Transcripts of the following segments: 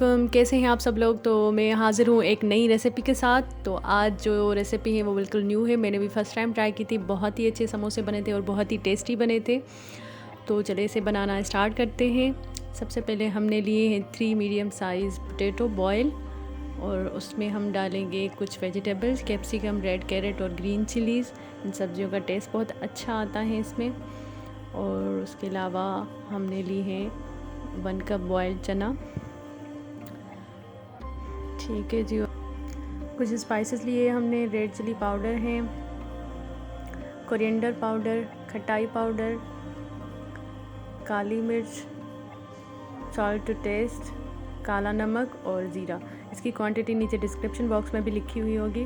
वालेकुम, कैसे हैं आप सब लोग। तो मैं हाज़िर हूँ एक नई रेसिपी के साथ। तो आज जो रेसिपी है वो बिल्कुल न्यू है, मैंने भी फ़र्स्ट टाइम ट्राई की थी। बहुत ही अच्छे समोसे बने थे और बहुत ही टेस्टी बने थे। तो चलिए इसे बनाना स्टार्ट करते हैं। सबसे पहले हमने लिए हैं 3 मीडियम साइज़ पोटैटो बॉयल, और उसमें हम डालेंगे कुछ वेजिटेबल्स, कैप्सिकम, रेड कैरेट और ग्रीन चिलीज़। इन सब्जियों का टेस्ट बहुत अच्छा आता है इसमें। और उसके अलावा हमने ली है 1 कप बॉयल्ड चना। ठीक है जी। कुछ स्पाइसेस लिए हमने, रेड चिली पाउडर है, कोरिएंडर पाउडर, खटाई पाउडर, काली मिर्च, सॉल्ट टू टेस्ट, काला नमक और ज़ीरा। इसकी क्वांटिटी नीचे डिस्क्रिप्शन बॉक्स में भी लिखी हुई होगी।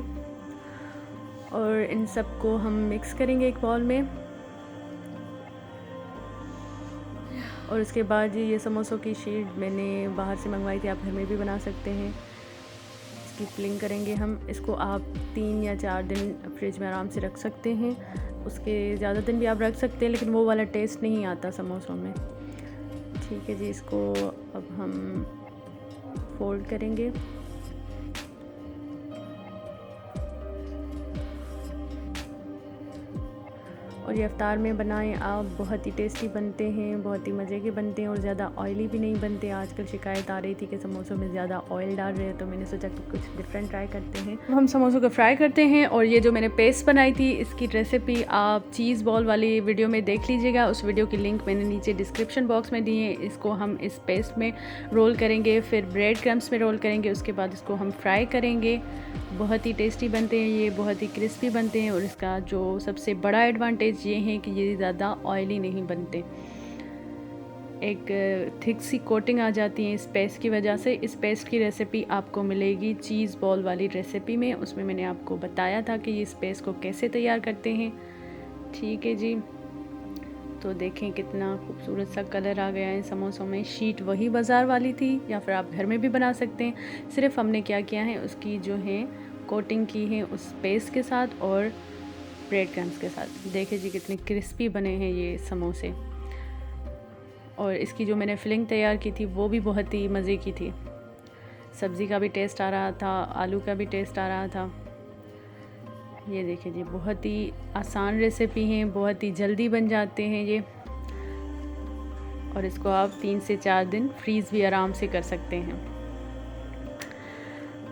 और इन सब को हम मिक्स करेंगे एक बाउल में। और उसके बाद ये समोसों की शीट मैंने बाहर से मंगवाई थी, आप घर में भी बना सकते हैं। इसकी फिलिंग करेंगे हम। इसको आप 3 या 4 दिन फ्रिज में आराम से रख सकते हैं। उसके ज़्यादा दिन भी आप रख सकते हैं, लेकिन वो वाला टेस्ट नहीं आता समोसों में। ठीक है जी। इसको अब हम फोल्ड करेंगे। और ये अफ्तार में बनाएं आप, बहुत ही टेस्टी बनते हैं, बहुत ही मज़े के बनते हैं और ज़्यादा ऑयली भी नहीं बनते। आजकल शिकायत आ रही थी कि समोसों में ज़्यादा ऑयल डाल रहे हैं, तो मैंने सोचा कि कुछ डिफरेंट ट्राई करते हैं। हम समोसों को फ्राई करते हैं। और ये जो मैंने पेस्ट बनाई थी, इसकी रेसिपी आप चीज़ बॉल वाली वीडियो में देख लीजिएगा। उस वीडियो की लिंक मैंने नीचे डिस्क्रिप्शन बॉक्स में दी है। इसको हम इस पेस्ट में रोल करेंगे, फिर ब्रेड क्रम्स में रोल करेंगे। उसके बाद इसको हम फ्राई करेंगे। बहुत ही टेस्टी बनते हैं ये, बहुत ही क्रिस्पी बनते हैं। और इसका जो सबसे बड़ा एडवांटेज ये है कि ये ज़्यादा ऑयली नहीं बनते। एक थिक सी कोटिंग आ जाती है इस पेस्ट की वजह से। इस पेस्ट की रेसिपी आपको मिलेगी चीज़ बॉल वाली रेसिपी में। उसमें मैंने आपको बताया था कि इस पेस्ट को कैसे तैयार करते हैं। ठीक है जी। तो देखें कितना खूबसूरत सा कलर आ गया है समोसों में। शीट वही बाज़ार वाली थी, या फिर आप घर में भी बना सकते हैं। सिर्फ हमने क्या किया है, उसकी जो है कोटिंग की है उस पेस्ट के साथ और ब्रेड क्रम्स के साथ। देखिए जी कितने क्रिस्पी बने हैं ये समोसे। और इसकी जो मैंने फिलिंग तैयार की थी वो भी बहुत ही मज़े की थी। सब्ज़ी का भी टेस्ट आ रहा था, आलू का भी टेस्ट आ रहा था। ये देखिए जी, बहुत ही आसान रेसिपी है, बहुत ही जल्दी बन जाते हैं ये। और इसको आप 3 से 4 दिन फ्रीज़ भी आराम से कर सकते हैं।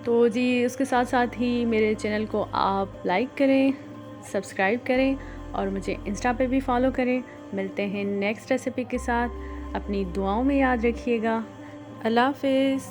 तो जी, उसके साथ साथ ही मेरे चैनल को आप लाइक करें, सब्सक्राइब करें और मुझे इंस्टा पे भी फॉलो करें। मिलते हैं नेक्स्ट रेसिपी के साथ। अपनी दुआओं में याद रखिएगा। अल्लाह हाफ़िज़।